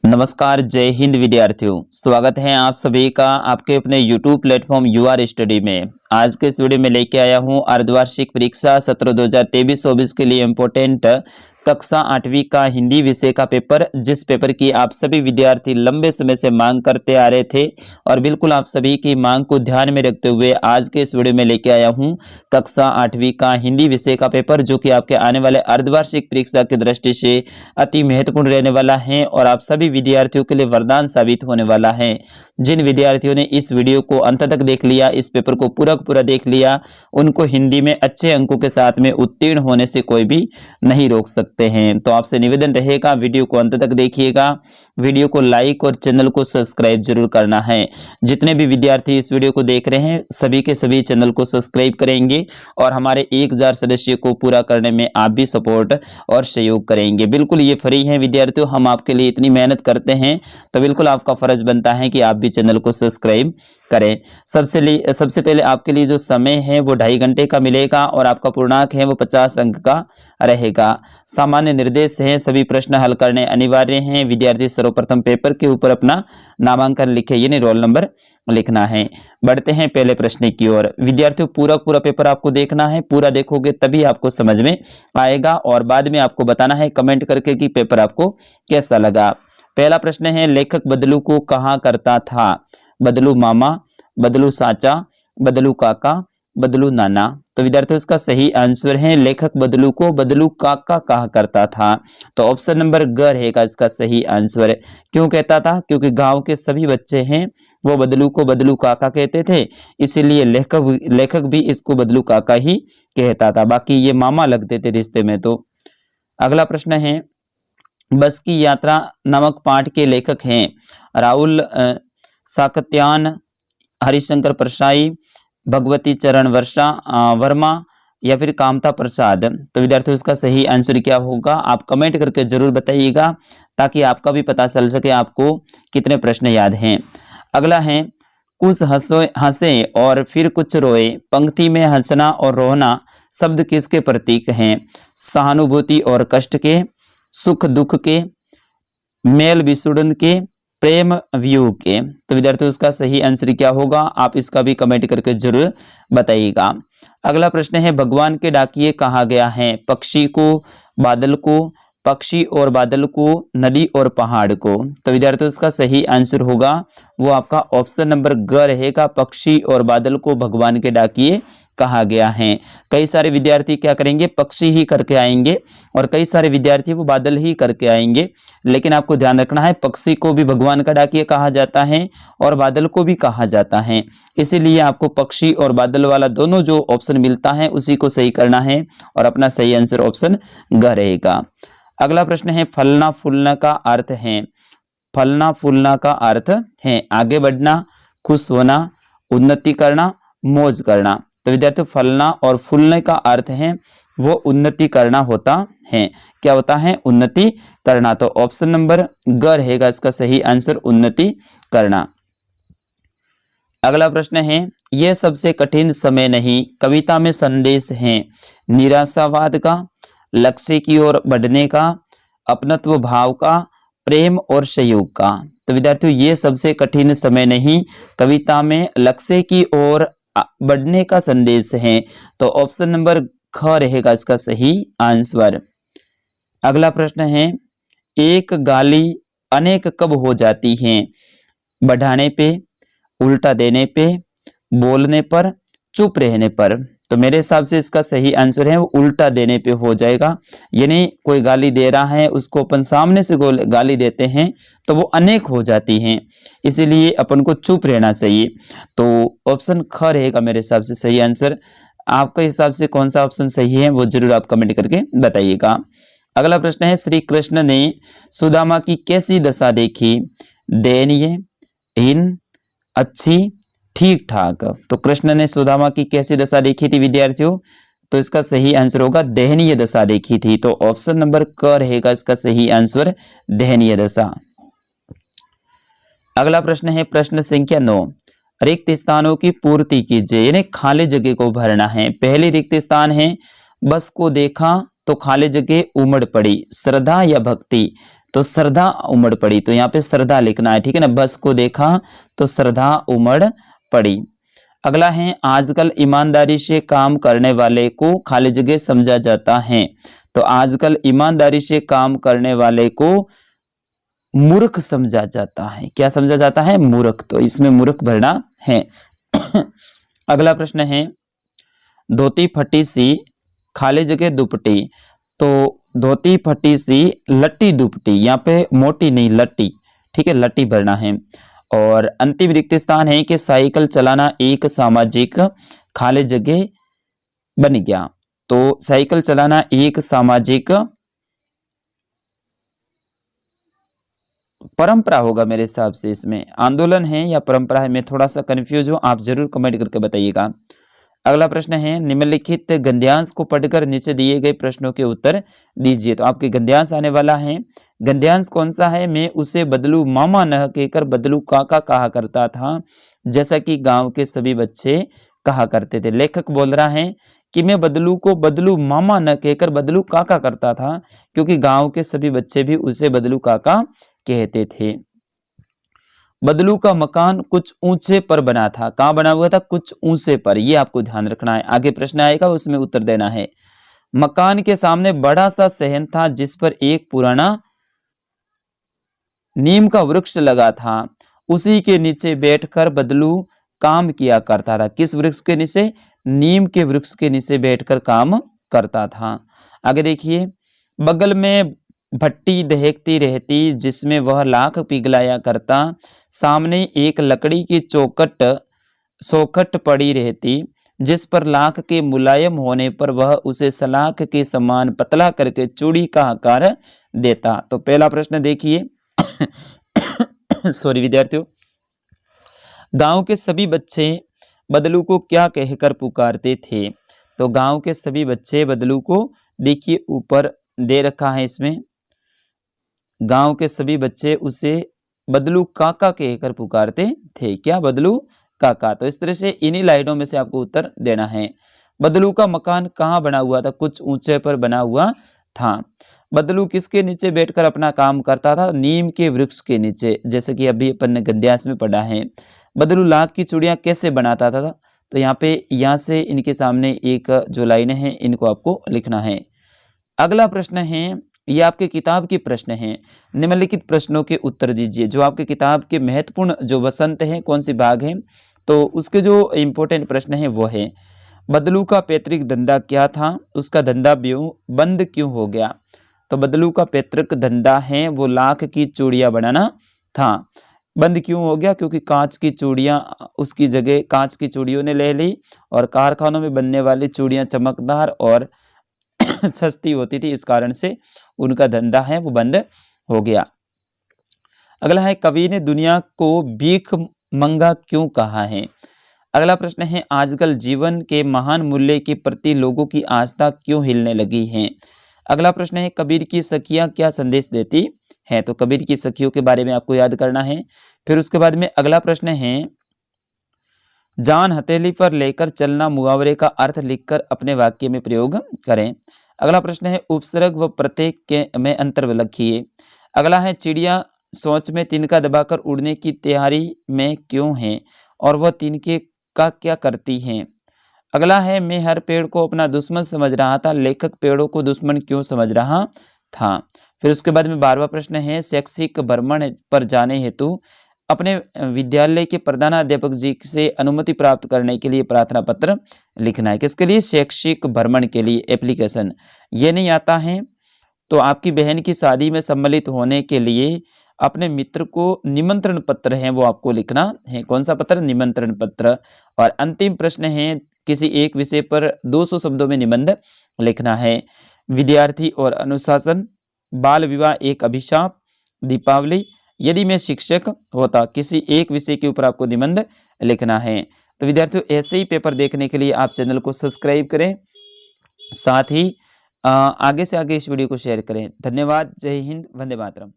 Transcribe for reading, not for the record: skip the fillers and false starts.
नमस्कार, जय हिंद विद्यार्थियों। स्वागत है आप सभी का आपके अपने YouTube प्लेटफॉर्म यूआर स्टडी में। आज के इस वीडियो में लेके आया हूं अर्धवार्षिक परीक्षा सत्र 2023-24 के लिए इम्पोर्टेंट कक्षा 8वीं का हिंदी विषय का पेपर, जिस पेपर की आप सभी विद्यार्थी लंबे समय से मांग करते आ रहे थे और बिल्कुल आप सभी की मांग को ध्यान में रखते हुए आज के इस वीडियो में लेके आया हूं कक्षा 8वीं का हिंदी विषय का पेपर, जो कि आपके आने वाले अर्धवार्षिक परीक्षा की दृष्टि से अति महत्वपूर्ण रहने वाला है और आप सभी विद्यार्थियों के लिए वरदान साबित होने वाला है। जिन विद्यार्थियों ने इस वीडियो को अंत तक देख लिया, इस पेपर को पूरा देख लिया, उनको हिंदी में अच्छे अंकों के साथ में उत्तीर्ण होने से कोई भी नहीं रोक सकते हैं। तो आपसे निवेदन रहेगा, वीडियो को अंत तक देखिएगा, वीडियो को लाइक और चैनल को सब्सक्राइब जरूर करना है। जितने भी विद्यार्थी इस वीडियो को देख रहे हैं, सभी के सभी चैनल को सब्सक्राइब करेंगे और हमारे 1000 सदस्य को पूरा करने में आप भी सपोर्ट और सहयोग करेंगे। बिल्कुल ये फ्री है विद्यार्थियों, हम आपके लिए इतनी मेहनत करते हैं, तो बिल्कुल आपका फर्ज बनता है कि आप भी चैनल को सब्सक्राइब करें। सबसे पहले आपके लिए जो समय है वो 2.5 घंटे का मिलेगा और आपका पूर्णांक है वो 50 अंक का रहेगा। सामान्य निर्देश है, सभी प्रश्न हल करने अनिवार्य हैं। विद्यार्थी सर्वप्रथम पेपर के ऊपर अपना नामांकन लिखे, यानी रोल नंबर लिखना है। बढ़ते हैं पहले प्रश्न की ओर। विद्यार्थियों पूरा पेपर आपको देखना है, पूरा देखोगे तभी आपको समझ में आएगा और बाद में आपको बताना है कमेंट करके कि पेपर आपको कैसा लगा। पहला प्रश्न है, लेखक बदलू को कहा करता था? बदलू मामा, बदलू चाचा, बदलू काका, बदलू नाना। तो विद्यार्थियों इसका सही आंसर है, लेखक बदलू को बदलू काका कहा करता था। तो ऑप्शन नंबर ग रहेगा इसका सही आंसर। क्यों कहता था? क्योंकि गांव के सभी बच्चे हैं वो बदलू को बदलू काका कहते थे, इसीलिए लेखक भी इसको बदलू काका ही कहता था। बाकी ये मामा लगते थे रिश्ते में। तो अगला प्रश्न है, बस की यात्रा नामक पाठ के लेखक हैं राहुल साकत्यान, हरिशंकर परसाई, भगवती चरण वर्मा या फिर कामता प्रसाद। तो विद्यार्थियों इसका सही आंसर क्या होगा आप कमेंट करके जरूर बताइएगा, ताकि आपका भी पता चल सके आपको कितने प्रश्न याद हैं। अगला है, कुछ हंसे और फिर कुछ रोए। पंक्ति में हंसना और रोना शब्द किसके प्रतीक हैं? सहानुभूति और कष्ट के, सुख दुख के, मेल विसुड़न के, प्रेम वियोग के। तो विद्यार्थियों इसका सही आंसर क्या होगा आप इसका भी कमेंट करके जरूर बताइएगा। अगला प्रश्न है, भगवान के डाकिए कहा गया है? पक्षी को, बादल को, पक्षी और बादल को, नदी और पहाड़ को। तो विद्यार्थियों इसका सही आंसर होगा वो आपका ऑप्शन नंबर ग रहेगा, पक्षी और बादल को भगवान के डाकिए कहा गया है। कई सारे विद्यार्थी क्या करेंगे, पक्षी ही करके आएंगे और कई सारे विद्यार्थी वो बादल ही करके आएंगे, लेकिन आपको ध्यान रखना है पक्षी को भी भगवान का डाकिया कहा जाता है और बादल को भी कहा जाता है, इसीलिए आपको पक्षी और बादल वाला दोनों जो ऑप्शन मिलता है उसी को सही करना है और अपना सही आंसर ऑप्शन ग रहेगा। अगला प्रश्न है, फलना फूलना का अर्थ है? फलना फूलना का अर्थ है आगे बढ़ना, खुश होना, उन्नति करना, मौज करना। तो विद्यार्थियों फलना और फूलने का अर्थ है वो उन्नति करना होता है। क्या होता है? उन्नति करना। तो ऑप्शन नंबर ग रहेगा इसका सही आंसर, उन्नति करना। अगला प्रश्न है, यह सबसे कठिन समय नहीं कविता में संदेश है? निराशावाद का, लक्ष्य की ओर बढ़ने का, अपनत्व भाव का, प्रेम और सहयोग का। तो विद्यार्थियों ये सबसे कठिन समय नहीं कविता में लक्ष्य की ओर बढ़ने का संदेश है। तो ऑप्शन नंबर ख रहेगा इसका सही आंसर। अगला प्रश्न है, एक गाली अनेक कब हो जाती है? बढ़ाने पे, उल्टा देने पे, बोलने पर, चुप रहने पर। तो मेरे हिसाब से इसका सही आंसर है वो उल्टा देने पे हो जाएगा, यानी कोई गाली दे रहा है उसको अपन सामने से गाली देते हैं तो वो अनेक हो जाती हैं, इसीलिए अपन को चुप रहना चाहिए। तो ऑप्शन ख रहेगा मेरे हिसाब से सही आंसर। आपके हिसाब से कौन सा ऑप्शन सही है वो जरूर आप कमेंट करके बताइएगा। अगला प्रश्न है, श्री कृष्ण ने सुदामा की कैसी दशा देखी? दयनीय, हीन, अच्छी, ठीक ठाक। तो कृष्ण ने सुदामा की कैसी दशा देखी थी विद्यार्थियों? तो इसका सही आंसर होगा दयनीय दशा देखी थी। तो ऑप्शन नंबर क रहेगा इसका सही आंसर, दयनीय दशा। अगला प्रश्न है, प्रश्न संख्या 9, रिक्त स्थानों की पूर्ति कीजिए, यानी खाली जगह को भरना है। पहली रिक्त स्थान है, बस को देखा तो खाली जगह उमड़ पड़ी, श्रद्धा या भक्ति, तो श्रद्धा उमड़ पड़ी, तो यहाँ पे श्रद्धा लिखना है, ठीक है ना। बस को देखा तो श्रद्धा उमड़ पड़ी। अगला है आजकल ईमानदारी से काम करने वाले को खाली जगह समझा जाता है। तो आजकल ईमानदारी से काम करने वाले को मूर्ख समझा जाता है। क्या समझा जाता है? मूर्ख। तो इसमें मूर्ख भरना है। अगला प्रश्न है धोती फटी सी खाली जगह दुपट्टी। तो धोती फटी सी लट्टी दुपट्टी, यहाँ पे मोटी नहीं लट्टी, ठीक है, लट्टी भरना है। और अंतिम रिक्त स्थान है कि साइकिल चलाना एक सामाजिक खाली जगह बन गया। तो साइकिल चलाना एक सामाजिक परंपरा होगा मेरे हिसाब से। इसमें आंदोलन है या परंपरा है, मैं थोड़ा सा कंफ्यूज हूं, आप जरूर कमेंट करके बताइएगा। अगला प्रश्न है निम्नलिखित गद्यांश को पढ़कर नीचे दिए गए प्रश्नों के उत्तर दीजिए। तो आपके गद्यांश आने वाला है। गद्यांश कौन सा है? मैं उसे बदलू मामा न कहकर बदलू काका कहा करता था, जैसा कि गांव के सभी बच्चे कहा करते थे। लेखक बोल रहा है कि मैं बदलू को बदलू मामा न कहकर बदलू काका करता था, क्योंकि गांव के सभी बच्चे भी उसे बदलू काका कहते थे। बदलू का मकान कुछ ऊंचे पर बना था। कहाँ बना हुआ था? कुछ ऊंचे पर। ये आपको ध्यान रखना है। आगे प्रश्न आएगा उसमें उत्तर देना है। मकान के सामने बड़ा सा सहन था जिस पर एक पुराना नीम का वृक्ष लगा था। उसी के नीचे बैठकर बदलू काम किया करता था। किस वृक्ष के नीचे? नीम के वृक्ष के नीचे बैठकर काम करता था। आगे देखिए, बगल में भट्टी दहकती रहती जिसमें वह लाख पिघलाया करता। सामने एक लकड़ी की चौखट पड़ी रहती जिस पर लाख के मुलायम होने पर वह उसे सलाख के समान पतला करके चूड़ी का आकार देता। तो पहला प्रश्न देखिए। सॉरी विद्यार्थियों, गांव के सभी बच्चे बदलू को क्या कहकर पुकारते थे? तो गांव के सभी बच्चे बदलू को, देखिए ऊपर दे रखा है इसमें, गांव के सभी बच्चे उसे बदलू काका कहकर पुकारते थे। क्या? बदलू काका। तो इस तरह से इन्हीं लाइनों में से आपको उत्तर देना है। बदलू का मकान कहाँ बना हुआ था? कुछ ऊंचे पर बना हुआ था। बदलू किसके नीचे बैठकर अपना काम करता था? नीम के वृक्ष के नीचे, जैसे कि अभी अपन ने गद्यांश में पढ़ा है। बदलू लाख की चूड़ियां कैसे बनाता था? तो यहाँ से इनके सामने एक जो लाइनें हैं इनको आपको लिखना है। अगला प्रश्न है, ये आपके किताब के प्रश्न हैं। निम्नलिखित प्रश्नों के उत्तर दीजिए। जो आपके किताब के महत्वपूर्ण जो वसंत है, कौन सी भाग है, तो उसके जो इंपॉर्टेंट प्रश्न है वो है बदलू का पैतृक धंधा क्या था? उसका धंधा बंद क्यों हो गया? तो बदलू का पैतृक धंधा है वो लाख की चूड़ियां बनाना था। बंद क्यों हो गया? क्योंकि कांच की चूड़ियां उसकी जगह कांच की चूड़ियों ने ले ली और कारखानों में बनने वाली चूड़ियां चमकदार और सस्ती होती थी, इस कारण से उनका धंधा है वो बंद हो गया। अगला है कवि ने दुनिया को भीख मंगा क्यों कहा है? अगला प्रश्न है आजकल जीवन के महान मूल्य के प्रति लोगों की आस्था क्यों हिलने लगी है? अगला प्रश्न है कबीर की सखियां क्या संदेश देती है? तो कबीर की सखियों के बारे में आपको याद करना है। फिर उसके बाद में अगला प्रश्न है जान हथेली पर लेकर चलना मुहावरे का अर्थ लिखकर अपने वाक्य में प्रयोग करें। अगला प्रश्न है उपसर्ग व प्रत्यय के में अंतर लिखिए। अगला है चिड़िया सोच में तिनका दबाकर उड़ने की तैयारी में क्यों है और वह तिनके का क्या करती हैं? अगला है मैं हर पेड़ को अपना दुश्मन समझ रहा था, लेखक पेड़ों को दुश्मन क्यों समझ रहा था? फिर उसके बाद में 12वां प्रश्न है शैक्षिक भ्रमण पर जाने हेतु अपने विद्यालय के प्रधानाध्यापक जी से अनुमति प्राप्त करने के लिए प्रार्थना पत्र लिखना है। किसके लिए? शैक्षिक भ्रमण के लिए एप्लीकेशन। ये नहीं आता है तो आपकी बहन की शादी में सम्मिलित होने के लिए अपने मित्र को निमंत्रण पत्र है वो आपको लिखना है। कौन सा पत्र? निमंत्रण पत्र। और अंतिम प्रश्न है किसी एक विषय पर 200 शब्दों में निबंध लिखना है। विद्यार्थी और अनुशासन, बाल विवाह एक अभिशाप, दीपावली, यदि मैं शिक्षक होता, किसी एक विषय के ऊपर आपको निबंध लिखना है। तो विद्यार्थियों ऐसे ही पेपर देखने के लिए आप चैनल को सब्सक्राइब करें, साथ ही आगे से आगे इस वीडियो को शेयर करें। धन्यवाद। जय हिंद, वंदे मातरम।